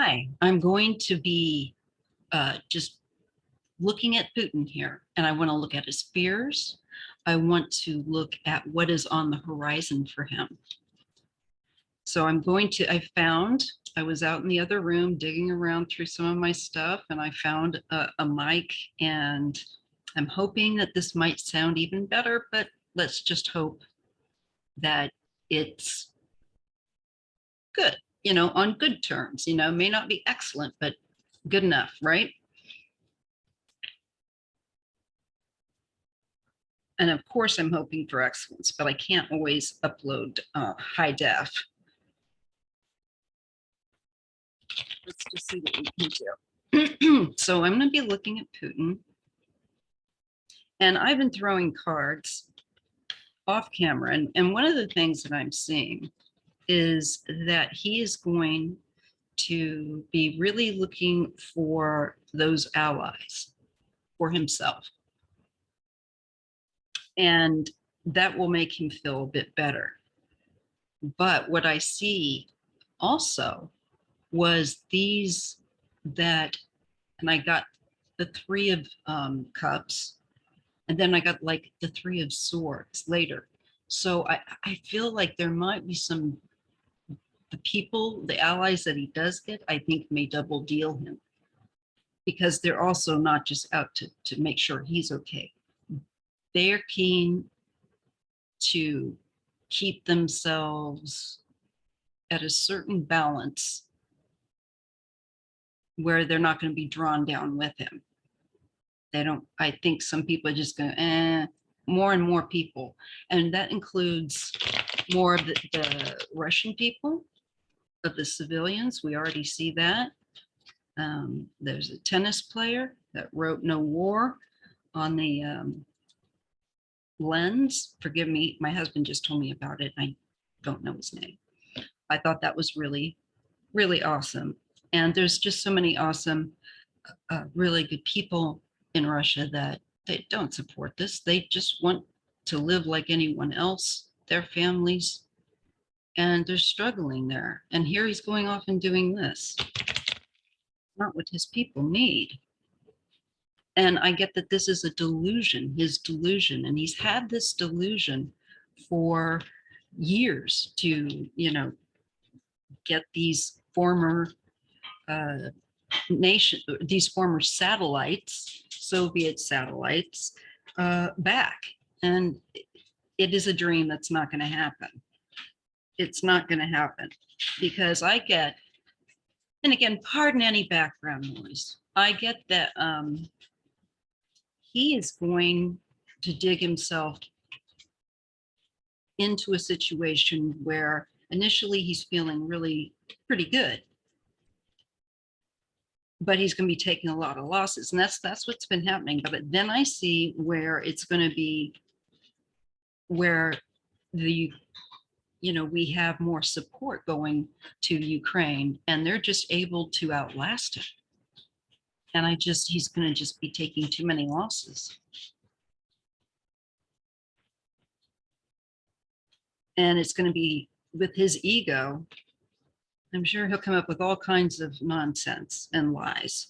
Hi, I'm going to be just looking at Putin here, and I want to look at his fears. I want to look at what is on the horizon for him. So I was out in the other room digging around through some of my stuff, and I found a mic, and I'm hoping that this might sound even better, but let's just hope that it's good, on good terms, may not be excellent, but good enough, right? And of course, I'm hoping for excellence, but I can't always upload high def. Let's just see what we can do. So I'm going to be looking at Putin. And I've been throwing cards off camera. And one of the things that I'm seeing is that he is going to be really looking for those allies for himself. And that will make him feel a bit better. But what I see also was and I got the Three of Cups, and then I got like the Three of Swords later. So I feel like there might be the allies that he does get, I think may double deal him, because they're also not just out to make sure he's okay. They're keen to keep themselves at a certain balance where they're not going to be drawn down with him. I think some people are just going, more and more people. And that includes more of the Russian people, of the civilians. We already see that. There's a tennis player that wrote "No War" on the lens. Forgive me, my husband just told me about it. I don't know his name. I thought that was really, really awesome. And there's just so many awesome, really good people in Russia that they don't support this. They just want to live like anyone else, their families, and they're struggling there. And here he's going off and doing this. Not what his people need. And I get that this is a delusion, his delusion, and he's had this delusion for years to, get these former these former satellites, Soviet satellites, back. And it is a dream that's not going to happen. It's not going to happen because I get, and again, pardon any background noise, I get that he is going to dig himself into a situation where initially he's feeling really pretty good, but he's going to be taking a lot of losses, and that's what's been happening. But then I see where it's going to be where we have more support going to Ukraine, and they're just able to outlast him. And he's going to just be taking too many losses. And it's going to be with his ego. I'm sure he'll come up with all kinds of nonsense and lies.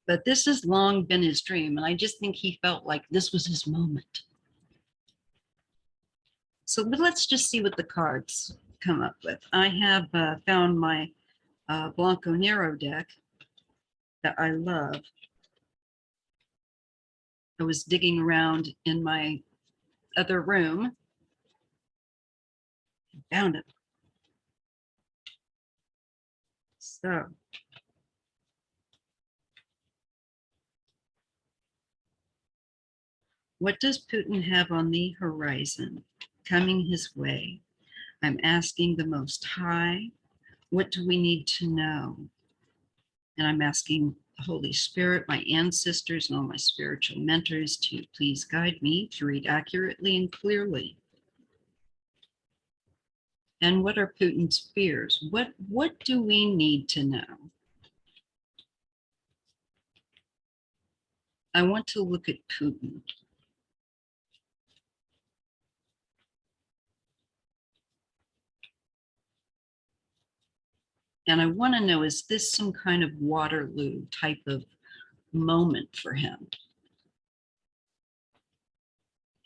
But this has long been his dream, and I just think he felt like this was his moment. So let's just see what the cards come up with. I have found my Blanco Nero deck that I love. I was digging around in my other room, found it. So what does Putin have on the horizon coming his way? I'm asking the Most High, what do we need to know? And I'm asking the Holy Spirit, my ancestors, and all my spiritual mentors to please guide me to read accurately and clearly. And what are Putin's fears? What do we need to know? I want to look at Putin. And I want to know, is this some kind of Waterloo type of moment for him?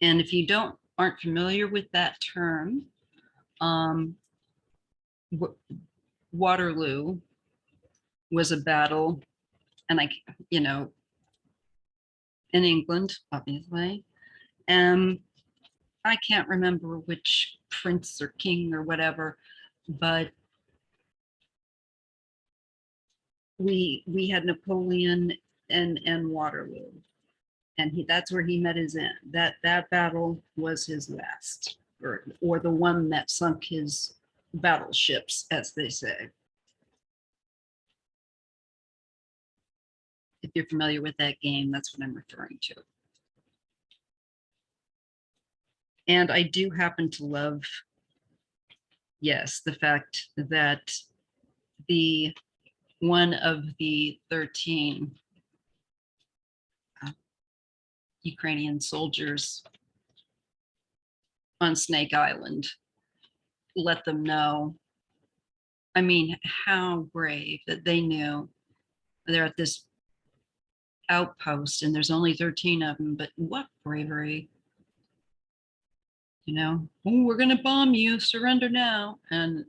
And if you aren't familiar with that term, um, Waterloo was a battle, and in England, obviously. And I can't remember which prince or king or whatever, but we had Napoleon and Waterloo, and that's where he met his end. That battle was his last, or the one that sunk his battleships, as they say. If you're familiar with that game, that's what I'm referring to. And I do happen to love, yes, the fact that the one of the 13 Ukrainian soldiers on Snake Island let them know. I mean, how brave that they knew they're at this outpost and there's only 13 of them, but what bravery. Oh, we're going to bomb you, surrender now. And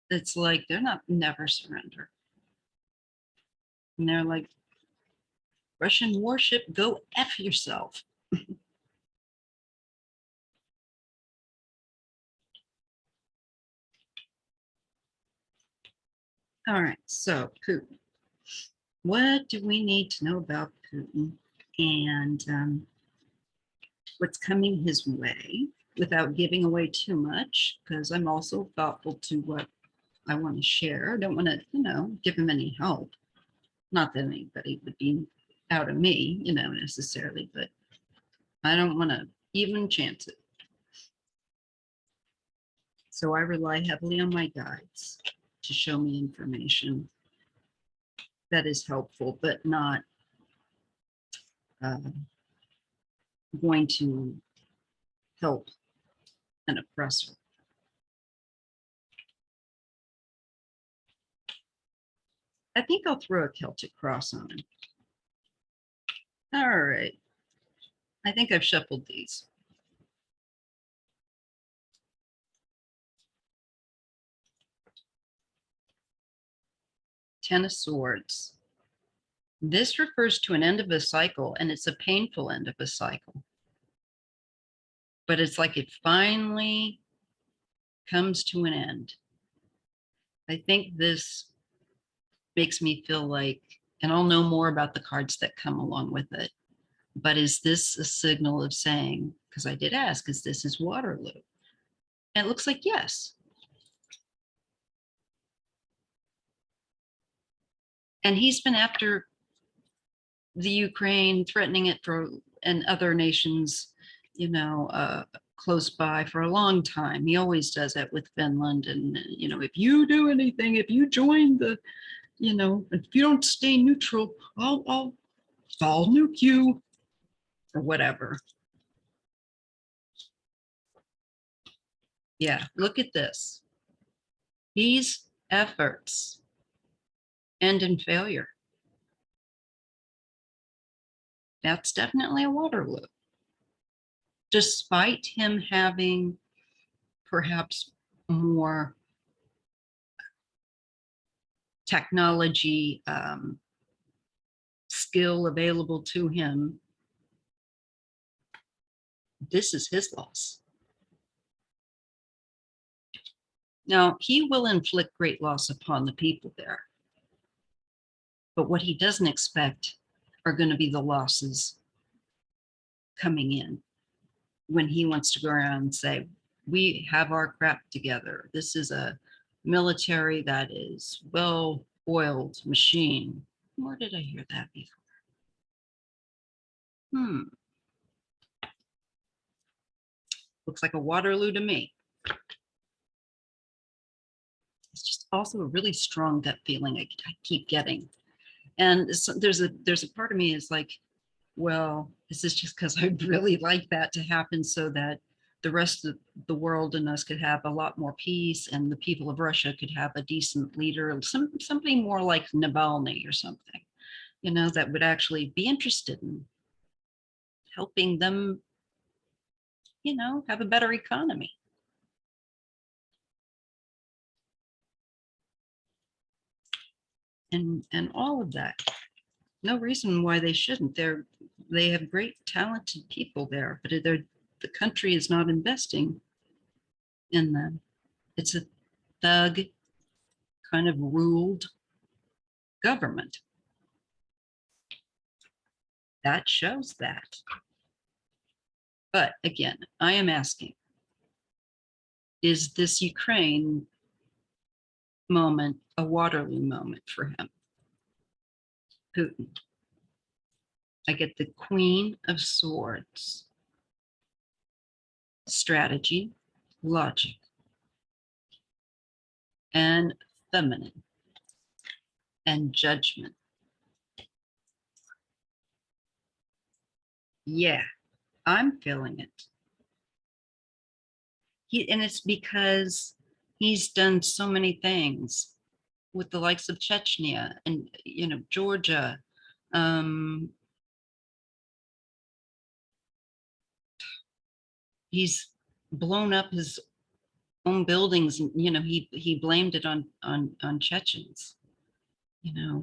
it's like, they're not never surrender. And they're like, Russian warship, go F yourself. All right, so Putin. What do we need to know about Putin and what's coming his way without giving away too much? Because I'm also thoughtful to what I want to share. I don't want to, give him any help. Not that anybody would be out of me, necessarily, but I don't want to even chance it. So I rely heavily on my guides to show me information that is helpful, but not going to help an oppressor. I think I'll throw a Celtic cross on him. All right. I think I've shuffled these. Ten of Swords. This refers to an end of a cycle, and it's a painful end of a cycle. But it's like it finally comes to an end. I think this makes me feel like, and I'll know more about the cards that come along with it, but is this a signal of saying, because I did ask, is this his Waterloo? And it looks like yes. And he's been after the Ukraine, threatening it and other nations, close by for a long time. He always does that with Finland. And, if you do anything, if you join the, if you don't stay neutral, I'll nuke you or whatever. Yeah, look at this. These efforts end in failure. That's definitely a Waterloo. Despite him having perhaps more technology skill available to him, this is his loss. Now, he will inflict great loss upon the people there. But what he doesn't expect are going to be the losses coming in when he wants to go around and say, we have our crap together. This is a military that is well-oiled machine. Where did I hear that before? Looks like a Waterloo to me. It's just also a really strong gut feeling I keep getting. And so there's a part of me is like, well, is this just because I'd really like that to happen so that the rest of the world and us could have a lot more peace, and the people of Russia could have a decent leader, somebody more like Navalny or something, that would actually be interested in helping them, have a better economy. And all of that. No reason why they shouldn't. They have great talented people there, but the country is not investing in them. It's a thug kind of ruled government. That shows that. But again, I am asking, is this Ukraine moment a Waterloo moment for him, Putin? I get the Queen of Swords. Strategy, logic, and feminine, and judgment. Yeah, I'm feeling it. And it's because he's done so many things with the likes of Chechnya and, Georgia. He's blown up his own buildings, and he blamed it on Chechens.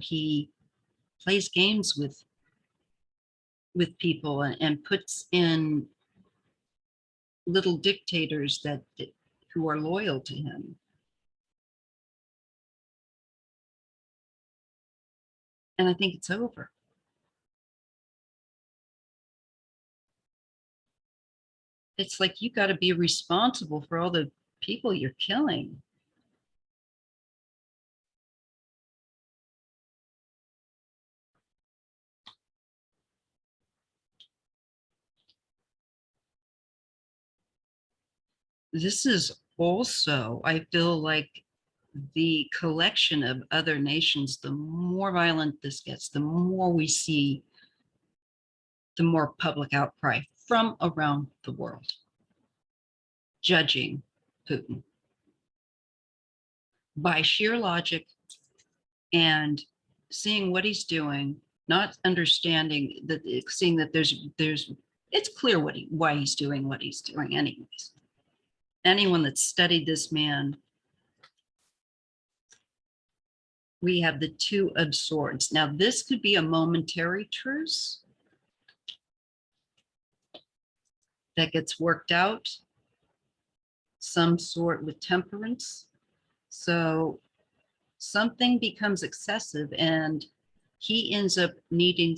He plays games with people and puts in little dictators who are loyal to him. And I think it's over. It's like, you got to be responsible for all the people you're killing. This is also, I feel like, the collection of other nations, the more violent this gets, the more we see, the more public outcry from around the world judging Putin by sheer logic and seeing what he's doing, not understanding that, seeing that it's clear why he's doing what he's doing anyways. Anyone that's studied this man, we have the Two of Swords. Now, this could be a momentary truce that gets worked out, some sort with temperance. So something becomes excessive and he ends up needing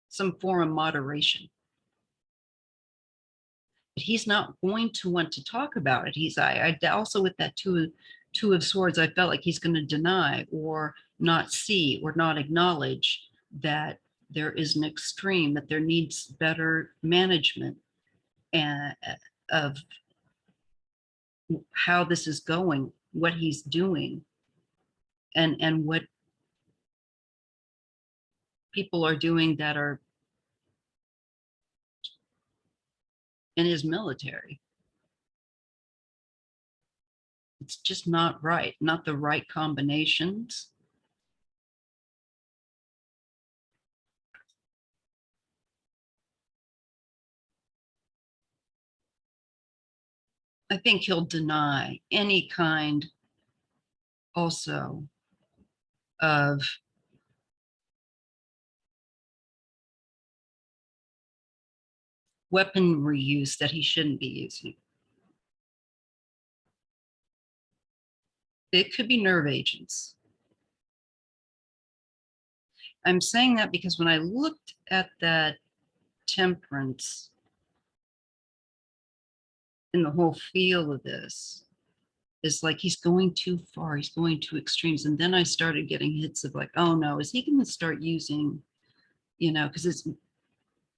some form of moderation. But he's not going to want to talk about it. I also, with that two of Swords, I felt like he's going to deny or not see or not acknowledge that there is an extreme, that there needs better management of how this is going, what he's doing, and what people are doing that are in his military. It's just not right, not the right combinations. I think he'll deny any kind also of weaponry use that he shouldn't be using. It could be nerve agents. I'm saying that because when I looked at that temperance in the whole feel of this, is like he's going too far, he's going to extremes. And then I started getting hits of like, oh no, is he going to start using, because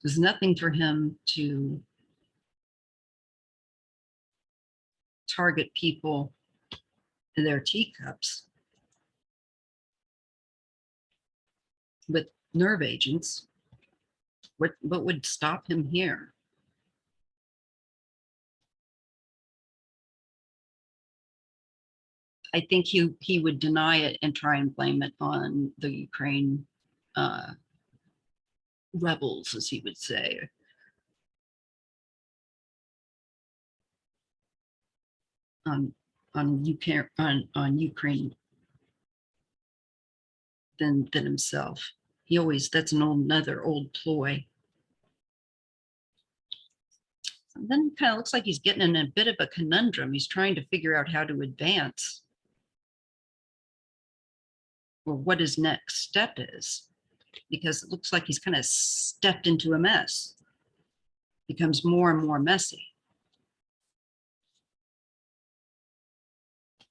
there's nothing for him to target people in their teacups with nerve agents. What would stop him here? I think he would deny it and try and blame it on the Ukraine rebels, as he would say. On Ukraine than himself. He always, that's another old ploy. And then it kind of looks like he's getting in a bit of a conundrum. He's trying to figure out how to advance or what his next step is, because it looks like he's kind of stepped into a mess. Becomes more and more messy.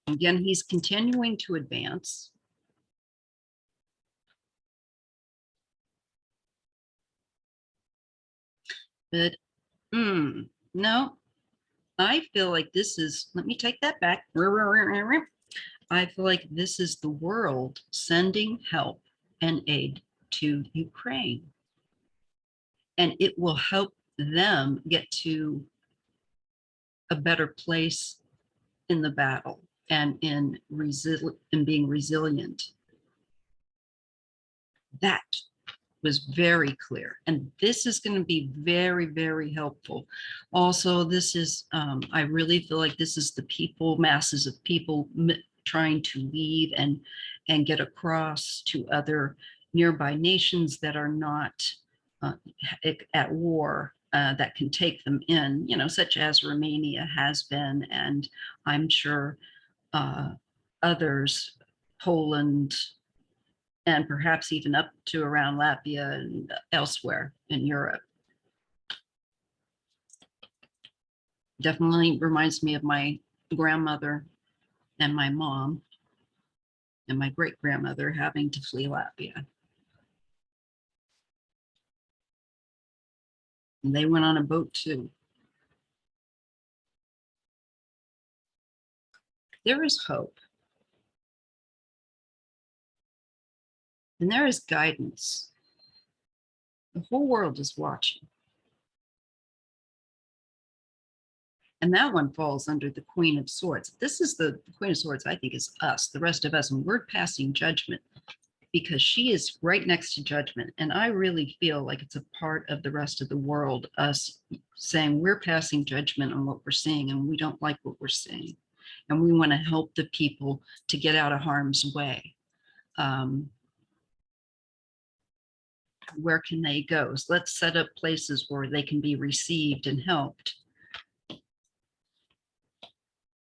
Again, he's continuing to advance. But no, I feel like this is, let me take that back. I feel like this is the world sending help and aid to Ukraine. And it will help them get to a better place in the battle and in being resilient. That was very clear. And this is going to be very, very helpful. Also, this is, I really feel like this is the people, masses of people trying to leave and get across to other nearby nations that are not at war, that can take them in, you know, such as Romania has been, and I'm sure others, Poland, and perhaps even up to around Latvia and elsewhere in Europe. Definitely reminds me of my grandmother and my mom and my great-grandmother having to flee Latvia. And they went on a boat too. There is hope. And there is guidance. The whole world is watching. And that one falls under the Queen of Swords. This is the Queen of Swords, I think, is us, the rest of us, and we're passing judgment because she is right next to judgment. And I really feel like it's a part of the rest of the world, us saying we're passing judgment on what we're seeing and we don't like what we're seeing. And we want to help the people to get out of harm's way. Where can they go? So let's set up places where they can be received and helped.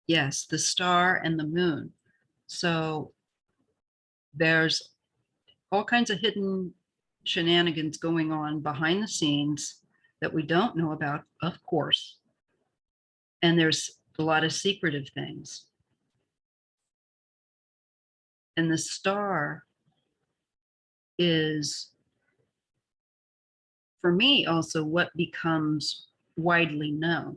Yes, the star and the moon. So there's all kinds of hidden shenanigans going on behind the scenes that we don't know about, of course. And there's a lot of secretive things. And the star is, for me, also what becomes widely known.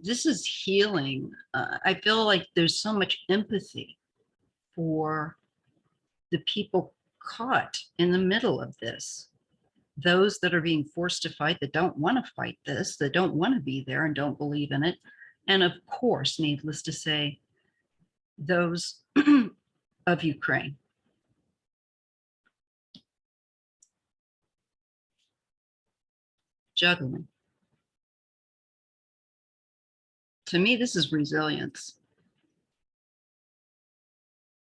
This is healing. I feel like there's so much empathy for the people caught in the middle of this. Those that are being forced to fight, that don't want to fight this, that don't want to be there and don't believe in it. And of course, needless to say, those of Ukraine. Juggling. To me, this is resilience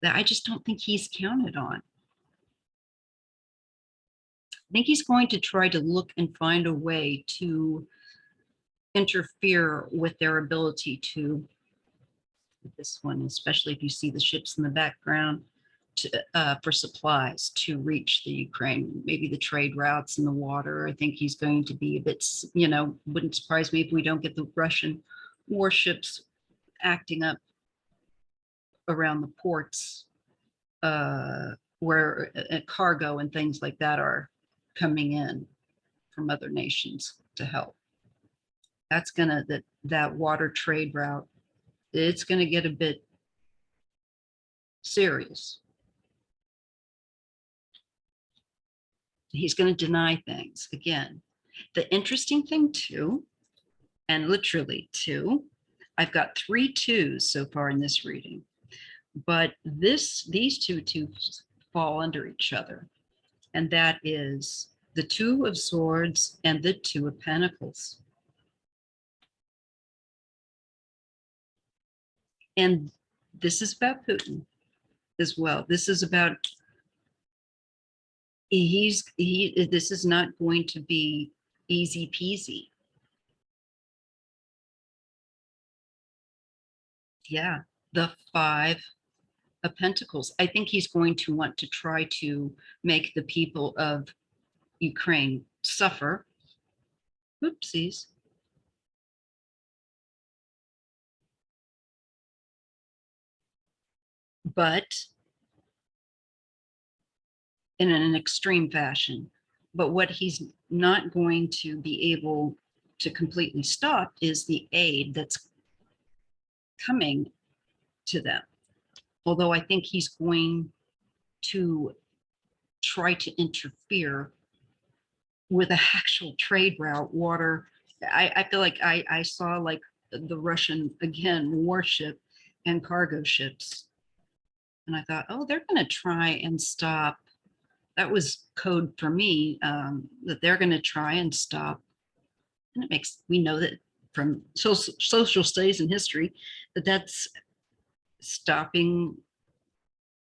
that I just don't think he's counted on. I think he's going to try to look and find a way to interfere with their ability to, this one, especially if you see the ships in the background, to, for supplies to reach the Ukraine, maybe the trade routes in the water. I think he's going to be a bit, you know, wouldn't surprise me if we don't get the Russian warships acting up around the ports where cargo and things like that are coming in from other nations to help. That's gonna, that water trade route, it's gonna get a bit serious. He's gonna deny things again. The interesting thing too, and literally two, I've got 3 twos so far in this reading, but these two twos fall under each other. And that is the Two of Swords and the Two of Pentacles. And this is about Putin as well. This is about this is not going to be easy peasy. Yeah, the Five of Pentacles. I think he's going to want to try to make the people of Ukraine suffer. Oopsies. But in an extreme fashion. But what he's not going to be able to completely stop is the aid that's coming to them. Although I think he's going to try to interfere with an actual trade route, water. I feel like I saw like the Russian, again, warship and cargo ships. And I thought, oh, they're going to try and stop. That was code for me, that they're going to try and stop. And it makes, we know that from social studies and history, that that's stopping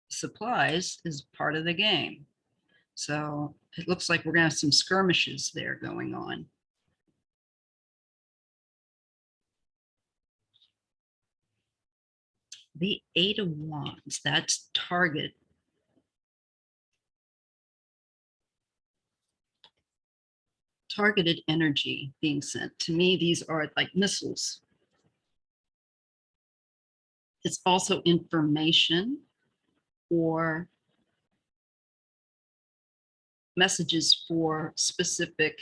supplies is part of the game. So it looks like we're going to have some skirmishes there going on. The Eight of Wands, that's target. Targeted energy being sent. To me, these are like missiles. It's also information or messages for specific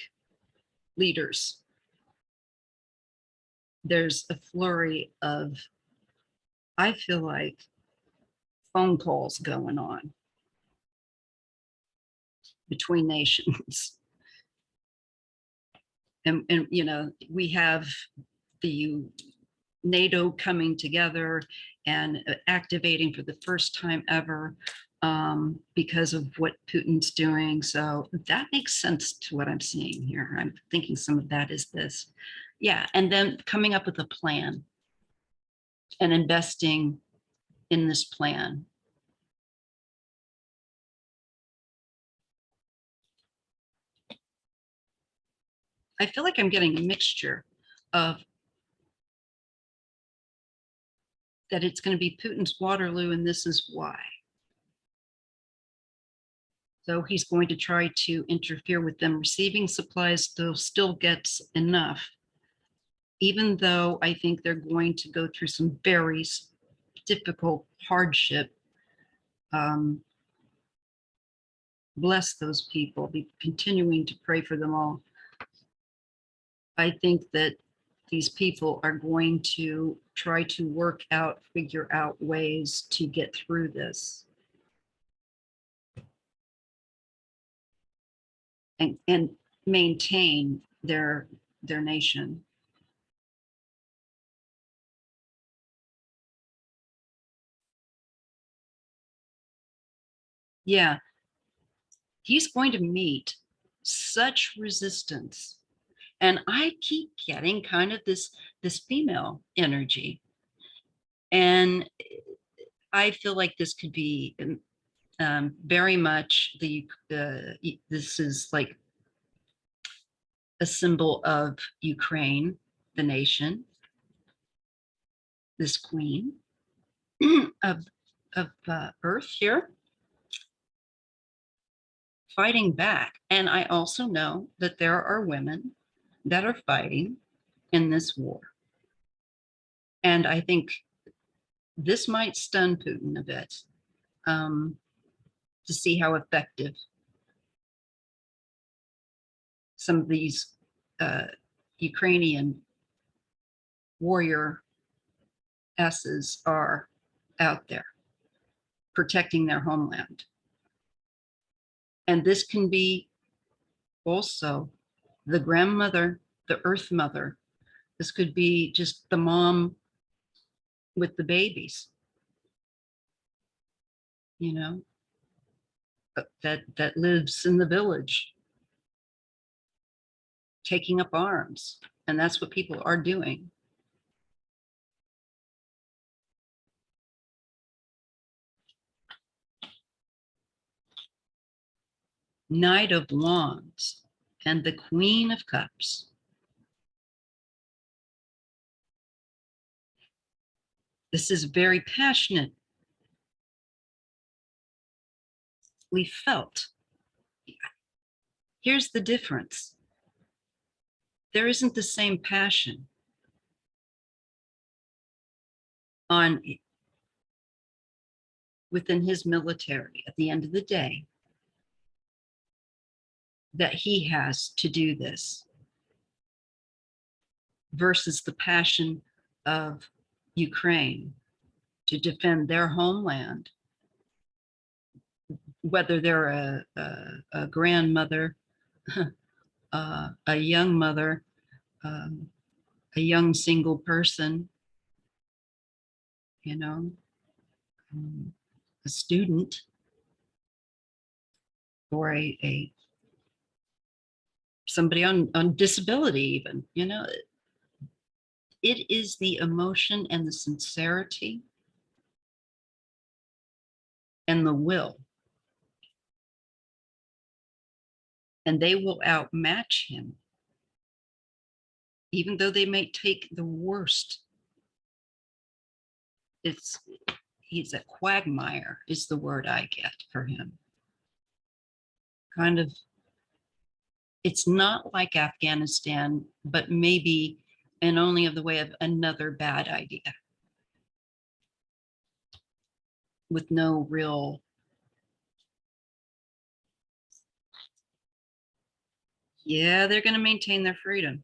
leaders. There's a flurry of, I feel like, phone calls going on between nations. And you know, we have the NATO coming together and activating for the first time ever because of what Putin's doing. So that makes sense to what I'm seeing here. I'm thinking some of that is this. Yeah, and then coming up with a plan and investing in this plan. I feel like I'm getting a mixture of that it's going to be Putin's Waterloo, and this is why. So he's going to try to interfere with them receiving supplies, though still gets enough, even though I think they're going to go through some very difficult hardship. Bless those people, be continuing to pray for them all. I think that these people are going to try to work out, figure out ways to get through this. And maintain their nation. Yeah, he's going to meet such resistance. And I keep getting kind of this female energy. And I feel like this could be very much this is like a symbol of Ukraine, the nation, this queen of earth here, fighting back. And I also know that there are women that are fighting in this war. And I think this might stun Putin a bit, to see how effective some of these Ukrainian warrior S's are out there protecting their homeland. And this can be also the grandmother, the earth mother. This could be just the mom with the babies, you know, that lives in the village, taking up arms. And that's what people are doing. Knight of Wands and the Queen of Cups. This is very passionately felt. Here's the difference. There isn't the same passion on within his military at the end of the day that he has to do this versus the passion of Ukraine to defend their homeland, whether they're a grandmother, a young mother, a young single person, you know, a student, or a somebody on disability even, you know. It is the emotion and the sincerity and the will. And they will outmatch him, even though they may take the worst. He's a quagmire is the word I get for him. Kind of, it's not like Afghanistan, but maybe and only of the way of another bad idea with no real they're going to maintain their freedom.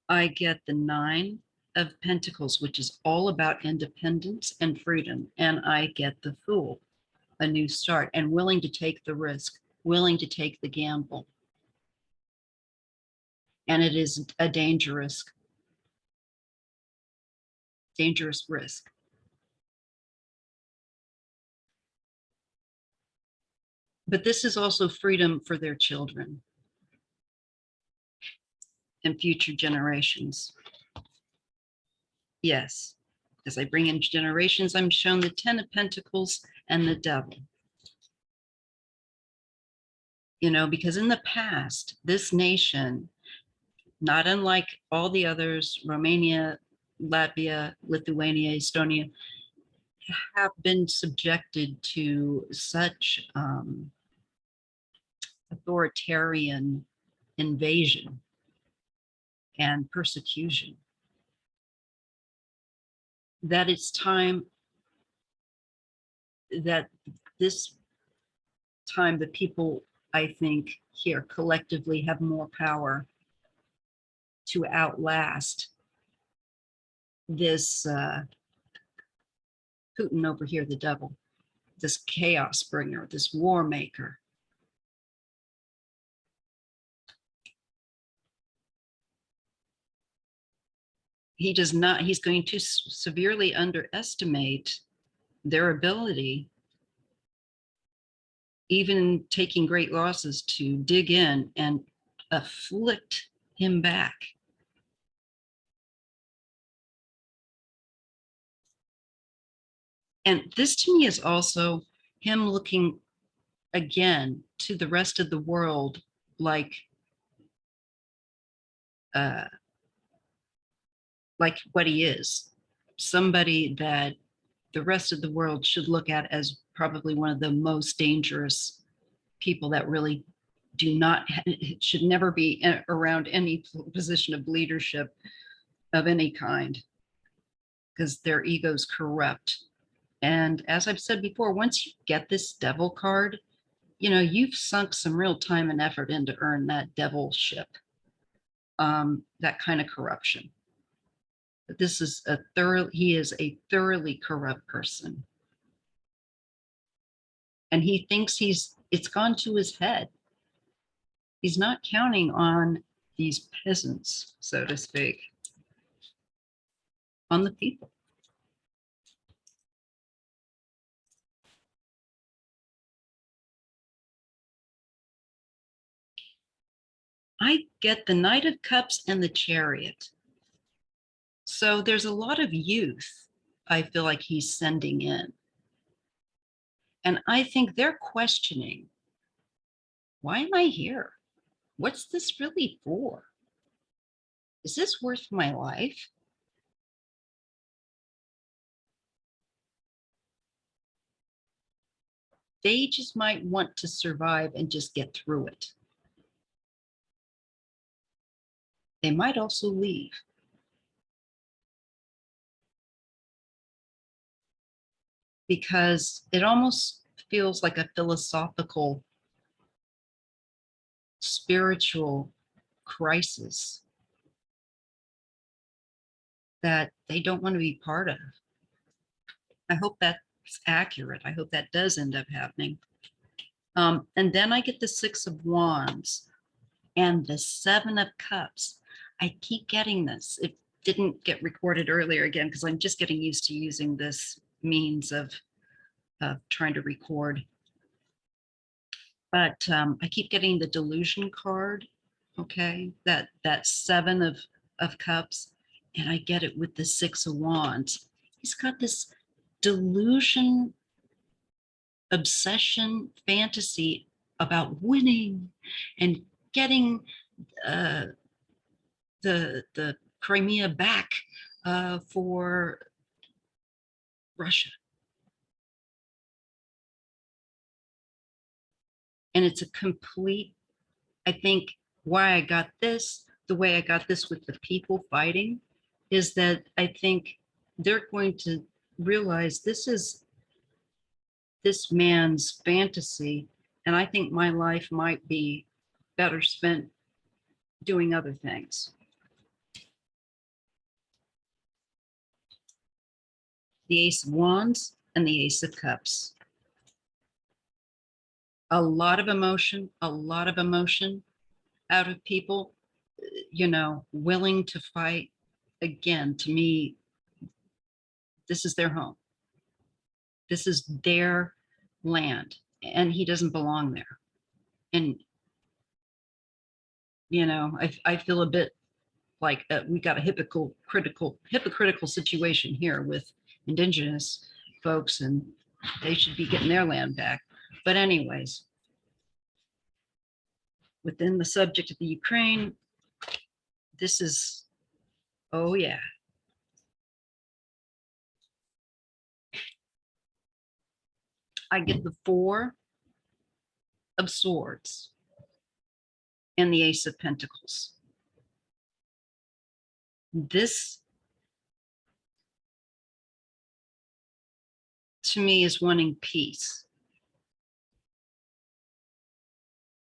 I get the 9 of Pentacles, which is all about independence and freedom. And I get the Fool, a new start, and willing to take the risk, willing to take the gamble. And it is a dangerous risk. But this is also freedom for their children and future generations. Yes, as I bring in generations, I'm shown the 10 of Pentacles and the Devil. You know, because in the past, this nation, not unlike all the others, Romania, Latvia, Lithuania, Estonia, have been subjected to such authoritarian invasion and persecution that it's time that this time the people, I think, here collectively have more power to outlast this Putin over here, the devil, this chaos bringer, this war maker. He's going to severely underestimate their ability, even taking great losses, to dig in and afflict him back. And this to me is also him looking again to the rest of the world like what he is, somebody that the rest of the world should look at as probably one of the most dangerous people that really should never be around any position of leadership of any kind, because their ego's corrupt. And as I've said before, once you get this devil card, you know, you've sunk some real time and effort in to earn that devilship, that kind of corruption. But this is he is a thoroughly corrupt person. And he thinks it's gone to his head. He's not counting on these peasants, so to speak, on the people. I get the Knight of Cups and the Chariot. So there's a lot of youth I feel like he's sending in. And I think they're questioning, why am I here? What's this really for? Is this worth my life? They just might want to survive and just get through it. They might also leave. Because it almost feels like a philosophical, spiritual crisis that they don't want to be part of. I hope that's accurate. I hope that does end up happening. And then I get the Six of Wands and the Seven of Cups. I keep getting this. It didn't get recorded earlier again because I'm just getting used to using this means of trying to record. But I keep getting the delusion card, okay? That Seven of Cups, and I get it with the Six of Wands. He's got this delusion, obsession, fantasy about winning and getting the Crimea back for Russia. And it's a complete, I think why I got this, the way I got this with the people fighting, is that I think they're going to realize this is this man's fantasy. And I think my life might be better spent doing other things. The Ace of Wands and the Ace of Cups. A lot of emotion out of people, you know, willing to fight. Again, to me, this is their home. This is their land, and he doesn't belong there. And, you know, I feel a bit like we got a hypocritical situation here with indigenous folks, and they should be getting their land back. But anyways, within the subject of the Ukraine, this is, oh yeah. I get the Four of Swords and the Ace of Pentacles. This, to me, is wanting peace.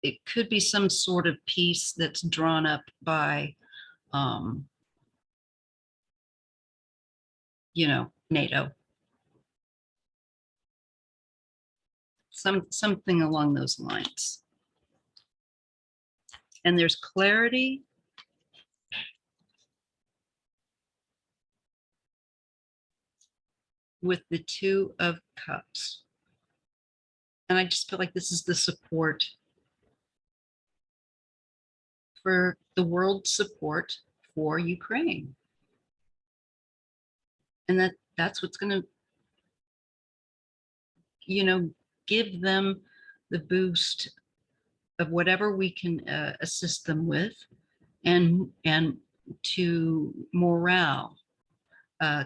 It could be some sort of peace that's drawn up by, you know, NATO. Something along those lines. And there's clarity with the Two of Cups. And I just feel like this is the support for the world's support for Ukraine. And that's what's going to, you know, give them the boost of whatever we can assist them with, and to morale,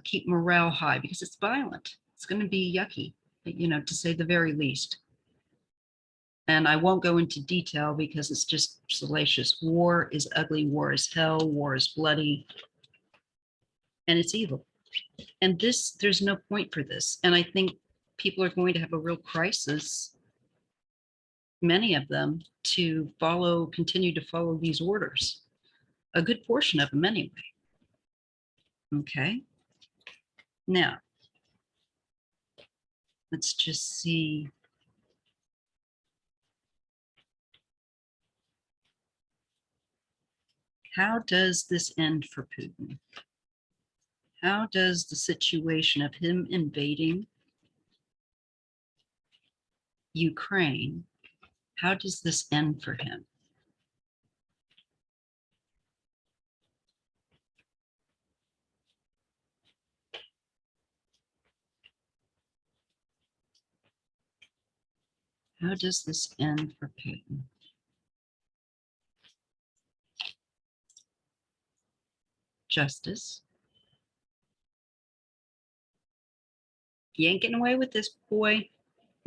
keep morale high, because it's violent. It's going to be yucky, you know, to say the very least. And I won't go into detail because it's just salacious. War is ugly, war is hell, war is bloody, and it's evil. And this, there's no point for this. And I think people are going to have a real crisis, many of them, to continue to follow these orders. A good portion of them anyway. Okay. Now, let's just see. How does this end for Putin? How does the situation of him invading Ukraine, how does this end for him? How does this end for Putin? Justice. You ain't getting away with this, boy.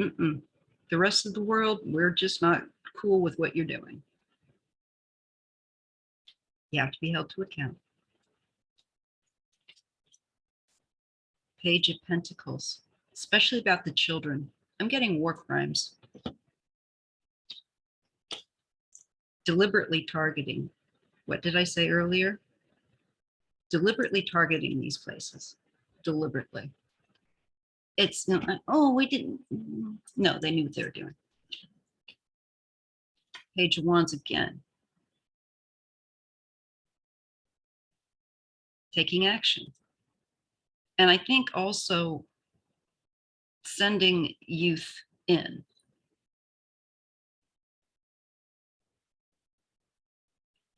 Mm-mm. The rest of the world, we're just not cool with what you're doing. You have to be held to account. Page of Pentacles, especially about the children. I'm getting war crimes. Deliberately targeting. What did I say earlier? Deliberately targeting these places. Deliberately. It's not, oh, we didn't. No, they knew what they were doing. Page of Wands again. Taking action. And I think also sending youth in.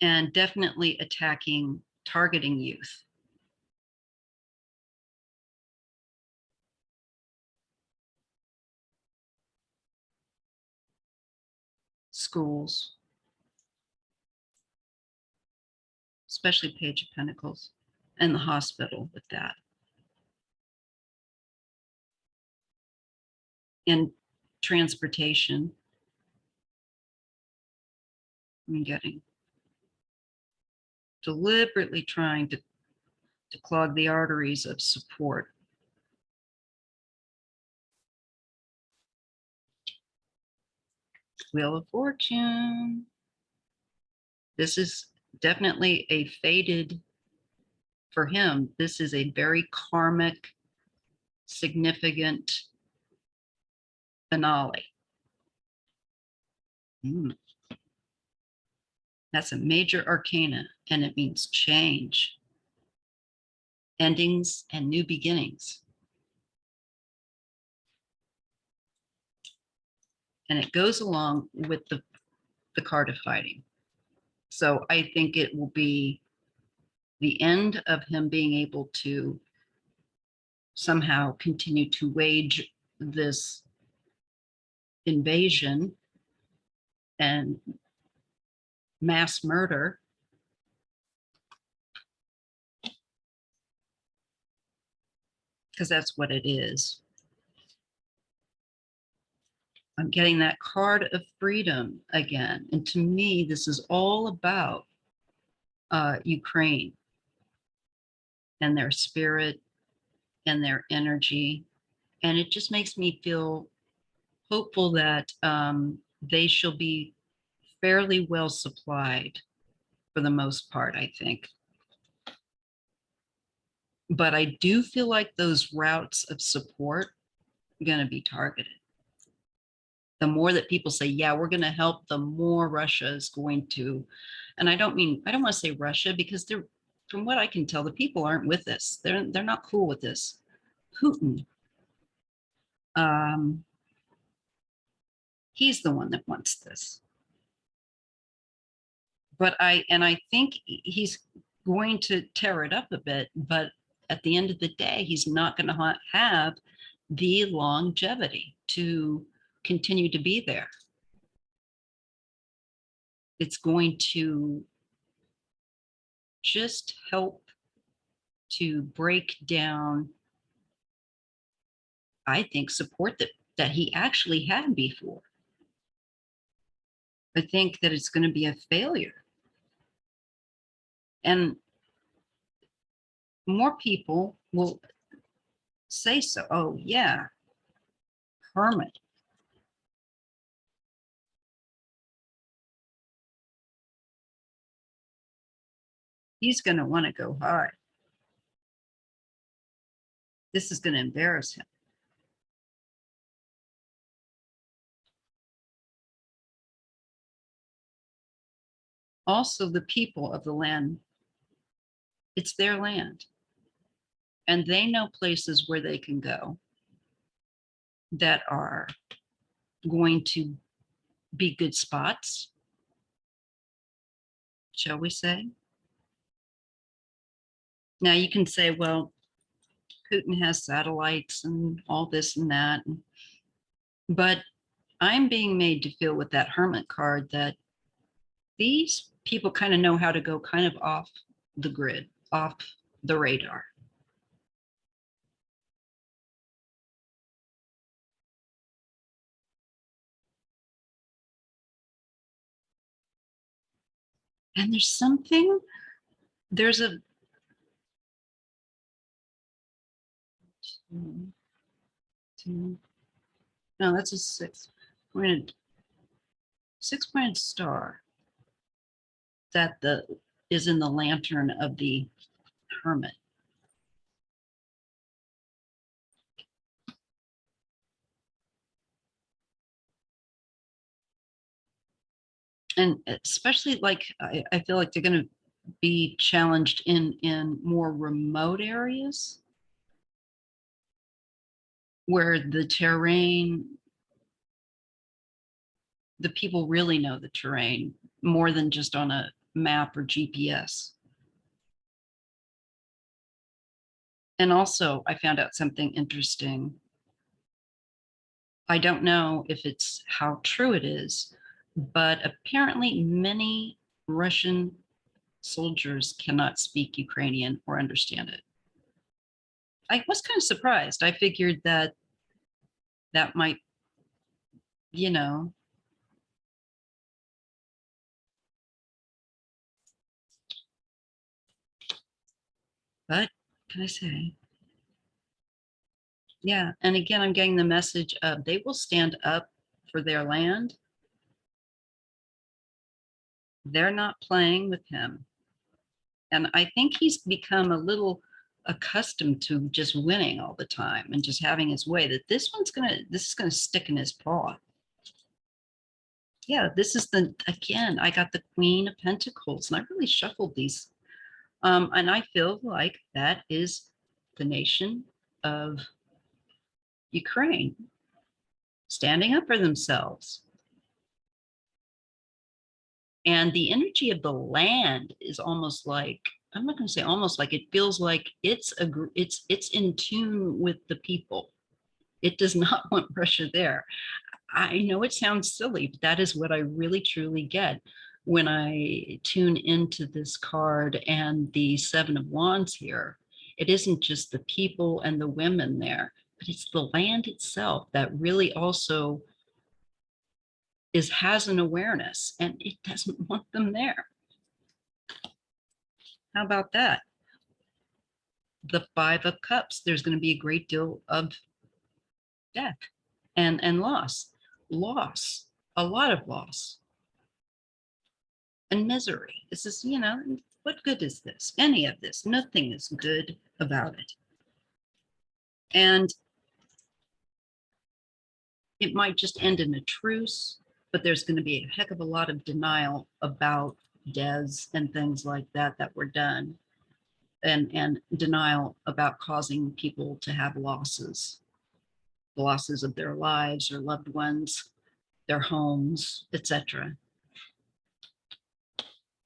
And definitely attacking, targeting youth. Schools, especially Page of Pentacles, and the hospital with that. And transportation. I'm getting deliberately trying to clog the arteries of support. Wheel of Fortune. This is definitely a fated, for him, this is a very karmic, significant finale. That's a major arcana, and it means change, endings, and new beginnings. And it goes along with the card of fighting. So I think it will be the end of him being able to somehow continue to wage this invasion and mass murder. Because that's what it is. I'm getting that card of freedom again. And to me, this is all about Ukraine and their spirit and their energy. And it just makes me feel hopeful that they shall be fairly well supplied for the most part, I think. But I do feel like those routes of support are going to be targeted. The more that people say, yeah, we're going to help, the more Russia is going to, and I don't want to say Russia, because they're, from what I can tell, the people aren't with this. They're not cool with this. Putin, he's the one that wants this. But I think he's going to tear it up a bit, but at the end of the day, he's not going to have the longevity to continue to be there. It's going to just help to break down, I think, support that he actually had before. I think that it's going to be a failure. And more people will say so. Oh, yeah, hermit. He's going to want to go hard. This is going to embarrass him. also the people of the land. It's their land. And they know places where they can go that are going to be good spots, shall we say. Now you can say, well, Putin has satellites and all this and that. But I'm being made to feel with that hermit card that these people kind of know how to go kind of off the grid, off the radar. And there's a, no, that's a six-pointed star that is in the lantern of the hermit. And especially like, I feel like they're going to be challenged in more remote areas where the terrain, the people really know the terrain more than just on a map or GPS. And also, I found out something interesting. I don't know if it's how true it is, but apparently many Russian soldiers cannot speak Ukrainian or understand it. I was kind of surprised. I figured that that might, you know, but can I say? Yeah. And again, I'm getting the message of they will stand up for their land. They're not playing with him. And I think he's become a little accustomed to just winning all the time and just having his way, that this is gonna stick in his paw. Yeah, this is again, I got the Queen of Pentacles and I really shuffled these. And I feel like that is the nation of Ukraine standing up for themselves. And the energy of the land is almost like, I'm not going to say almost like, it feels like it's in tune with the people. It does not want Russia there. I know it sounds silly, but that is what I really truly get when I tune into this card and the Seven of Wands here. It isn't just the people and the women there, but it's the land itself that really also has an awareness, and it doesn't want them there. How about that? The Five of Cups, there's going to be a great deal of death and loss, a lot of loss and misery. This is, what good is this? Any of this? Nothing is good about it. And it might just end in a truce, but there's going to be a heck of a lot of denial about deaths and things like that were done, and denial about causing people to have losses of their lives or loved ones, their homes, etc.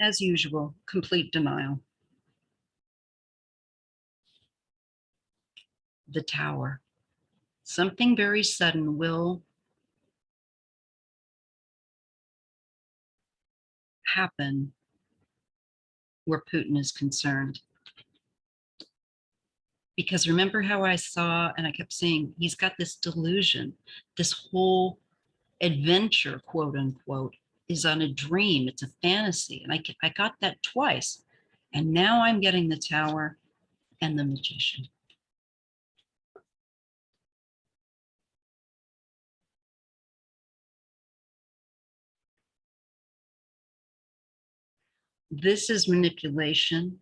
As usual, complete denial. The Tower. Something very sudden will happen where Putin is concerned. Because remember how I saw, and I kept saying, he's got this delusion, this whole adventure, quote unquote, is on a dream. It's a fantasy. And I got that twice. And now I'm getting the Tower and the Magician. This is manipulation.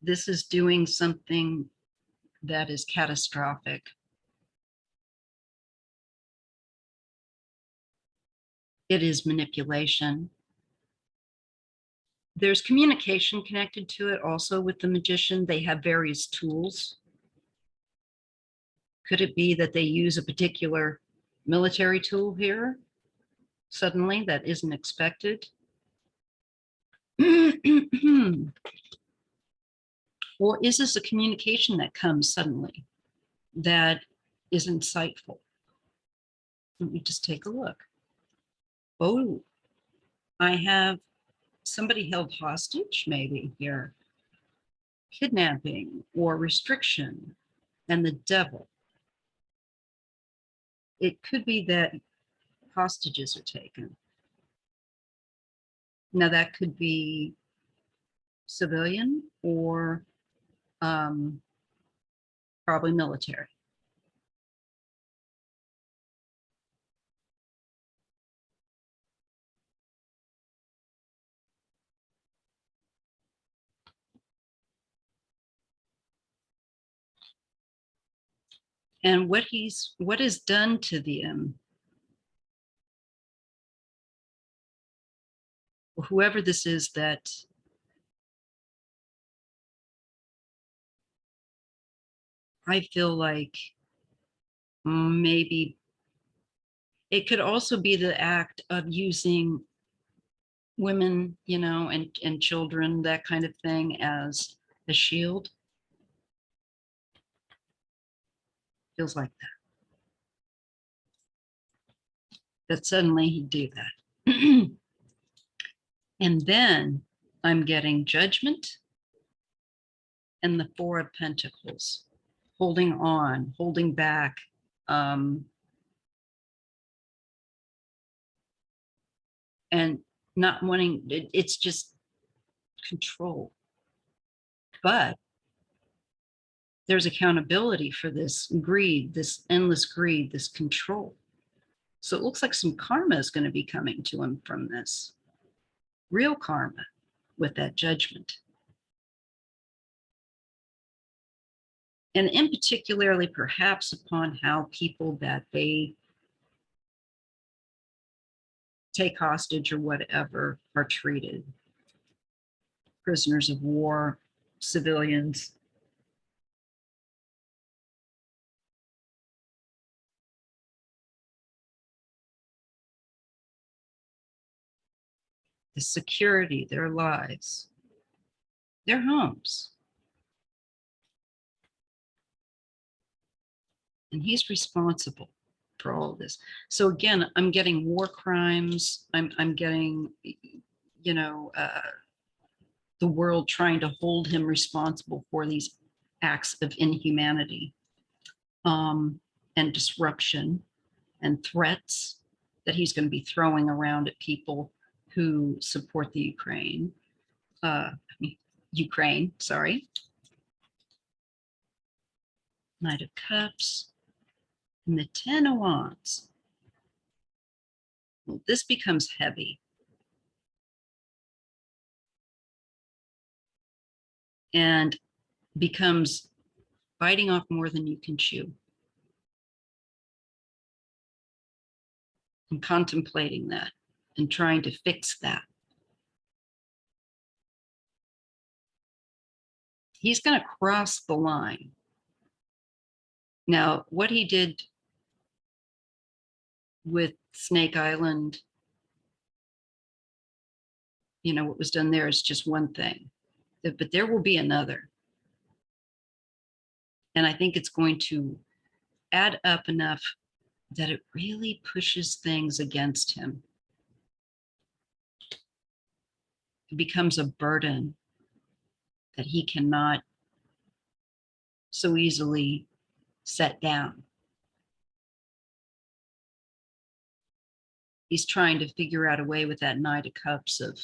This is doing something that is catastrophic. It is manipulation. There's communication connected to it also with the magician. They have various tools. Could it be that they use a particular military tool here suddenly that isn't expected? Or is this a communication that comes suddenly that is insightful? Let me just take a look. Oh, I have somebody held hostage maybe here. Kidnapping or restriction and the devil. It could be that hostages are taken. Now that could be civilian or probably military. And what is done to them, whoever this is that I feel like maybe it could also be the act of using women, you know, and children, that kind of thing, as a shield. Feels like that suddenly he'd do that. And then I'm getting judgment and the Four of Pentacles, holding on, holding back, and not wanting, it's just control. But there's accountability for this greed, this endless greed, this control. So it looks like some karma is going to be coming to him from this, real karma with that judgment. And in particularly perhaps upon how people that they take hostage or whatever are treated. Prisoners of war, civilians. The security, their lives, their homes. And he's responsible for all of this. So again, I'm getting war crimes. I'm getting, you know, the world trying to hold him responsible for these acts of inhumanity, and disruption and threats that he's going to be throwing around at people who support the Ukraine, sorry. Knight of Cups and the Ten of Wands. Well, this becomes heavy. And becomes biting off more than you can chew. And contemplating that and trying to fix that. He's going to cross the line. Now, what he did with Snake Island, you know, what was done there is just one thing, but there will be another. And I think it's going to add up enough that it really pushes things against him. It becomes a burden that he cannot so easily set down. He's trying to figure out a way with that Knight of Cups of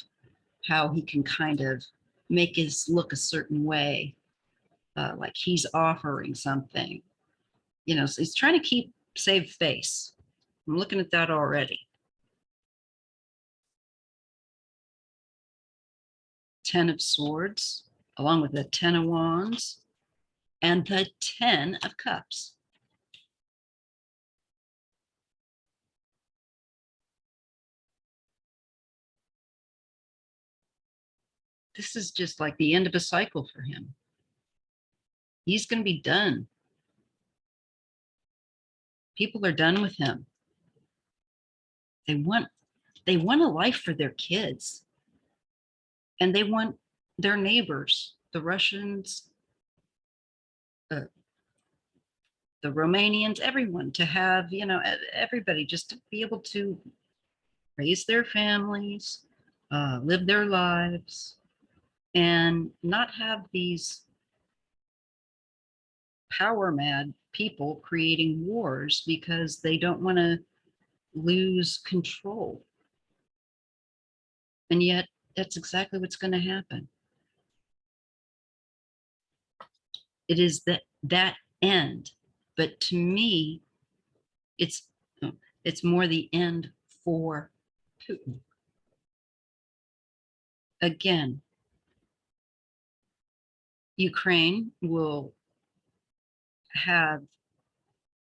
how he can kind of make his look a certain way, like he's offering something. You know, so he's trying to save face. I'm looking at that already. Ten of Swords, along with the Ten of Wands, and the Ten of Cups. this is just like the end of a cycle for him. He's going to be done. People are done with him. They want a life for their kids, and they want their neighbors, the Russians, uh, the Romanians, everyone to have, everybody just to be able to raise their families, live their lives, and not have these power mad people creating wars because they don't want to lose control. And yet that's exactly what's going to happen. It is that end. But to me, it's more the end for Putin. Again, Ukraine will have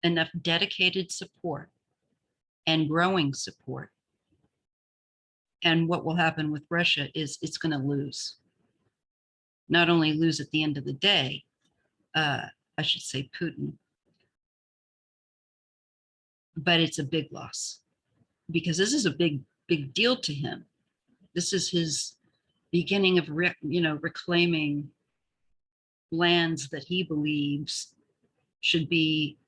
enough dedicated support and growing support. And what will happen with Russia is it's going to lose. Not only lose at the end of the day, I should say Putin, but it's a big loss because this is a big deal to him. This is his beginning of reclaiming lands that he believes should be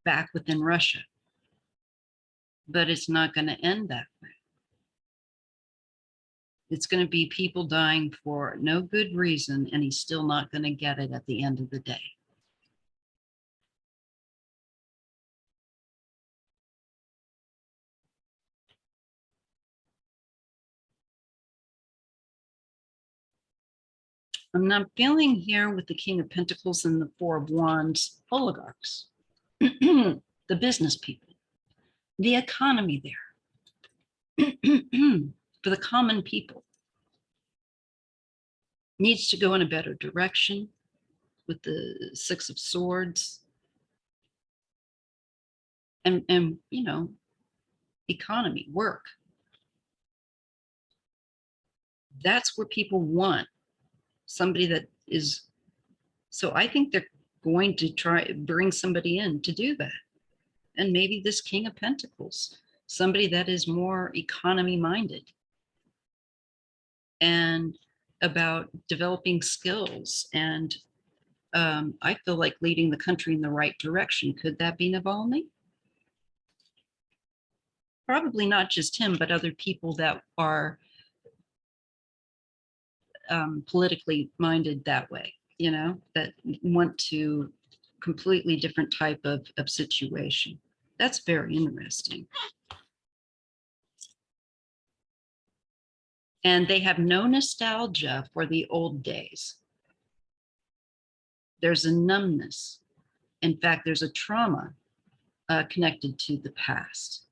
back within Russia. But it's not going to end that way. It's going to be people dying for no good reason, and he's still not going to get it at the end of the day. I'm feeling here with the King of Pentacles and the Four of Wands, oligarchs, the business people, the economy there, for the common people, needs to go in a better direction with the Six of Swords. And economy, work. That's where people want somebody that is. So I think they're going to try bring somebody in to do that. And maybe this King of Pentacles, somebody that is more economy minded and about developing skills. And I feel like leading the country in the right direction. Could that be Navalny? Probably not just him, but other people that are politically minded that way, that want to completely different type of situation. That's very interesting. And they have no nostalgia for the old days. There's a numbness. In fact, there's a trauma connected to the past.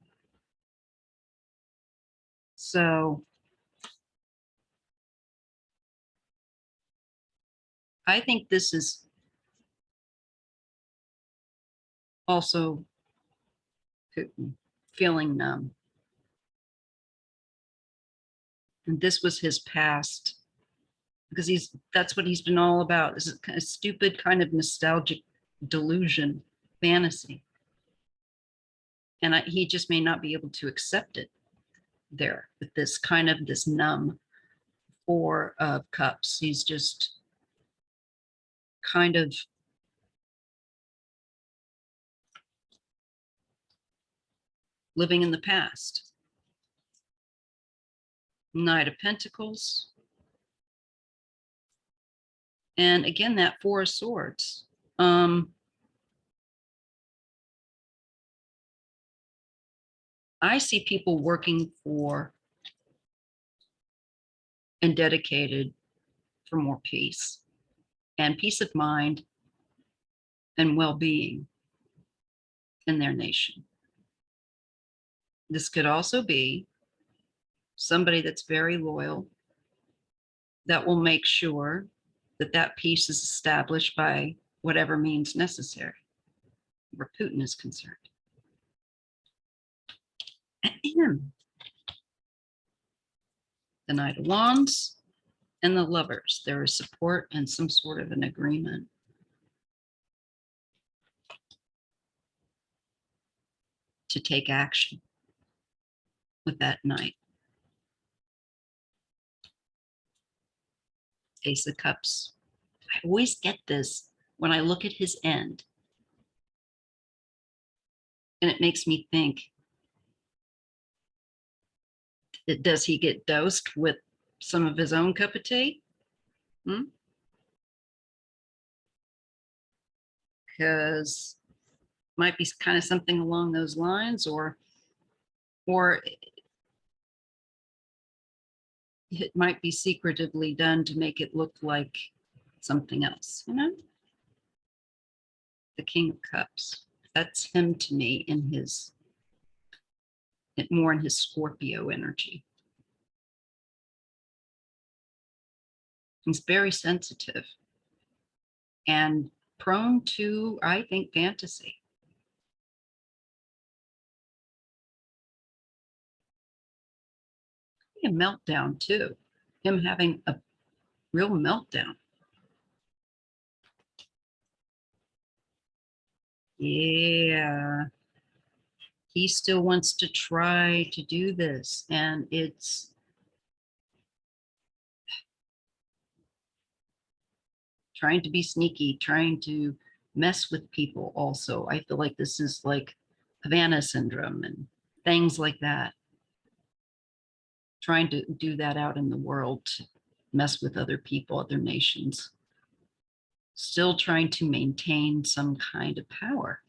So I think this is also Putin feeling numb. And this was his past, because that's what he's been all about. This is kind of stupid, kind of nostalgic delusion, fantasy. And he just may not be able to accept it there with this kind of this numb Four of Cups. He's just kind of living in the past. Knight of Pentacles. And again, that Four of Swords. I see people working for and dedicated for more peace and peace of mind and well-being in their nation. This could also be somebody that's very loyal that will make sure that that peace is established by whatever means necessary, where Putin is concerned. The Knight of Wands and the Lovers. There is support and some sort of an agreement. To take action with that Knight. Ace of Cups. I always get this when I look at his end. And it makes me think, does he get dosed with some of his own cup of tea? Because might be kind of something along those lines, or it might be secretively done to make it look like something else, you know? The King of Cups. That's him to me in his, more in his Scorpio energy. He's very sensitive and prone to, I think, fantasy. A meltdown too, him having a real meltdown. Yeah, he still wants to try to do this, and it's trying to be sneaky, trying to mess with people also. I feel like this is like Havana syndrome and things like that. Trying to do that out in the world, to mess with other people, other nations. Still trying to maintain some kind of power.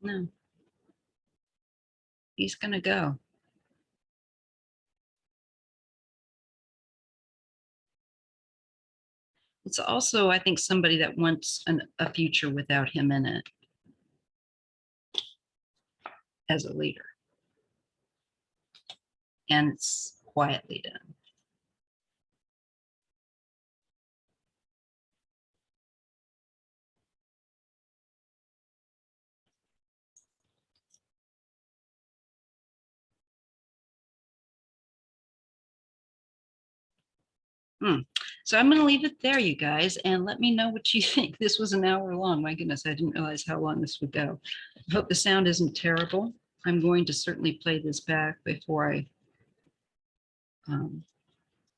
No, he's going to go. It's also, I think, somebody that wants a future without him in it as a leader. And it's quietly done. So I'm going to leave it there, you guys, and let me know what you think. This was an hour long. My goodness, I didn't realize how long this would go. I hope the sound isn't terrible. I'm going to certainly play this back before I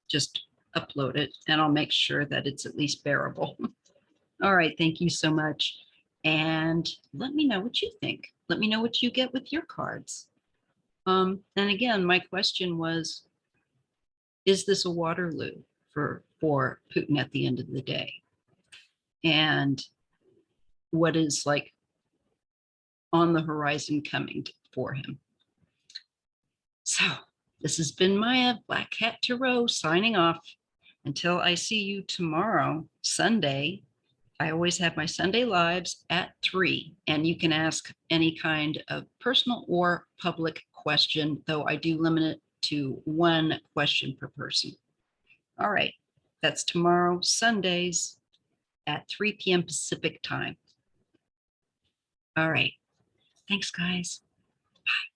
just upload it, and I'll make sure that it's at least bearable. All right, thank you so much. And let me know what you think. Let me know what you get with your cards. And again, my question was, is this a Waterloo for Putin at the end of the day? And what is like on the horizon coming for him? So this has been Maya, BlackCat Tarot, signing off. Until I see you tomorrow, Sunday. I always have my Sunday lives at 3, and you can ask any kind of personal or public question, though I do limit it to 1 question per person. All right, that's tomorrow, Sundays at 3 p.m. Pacific time. All right, thanks, guys. Bye.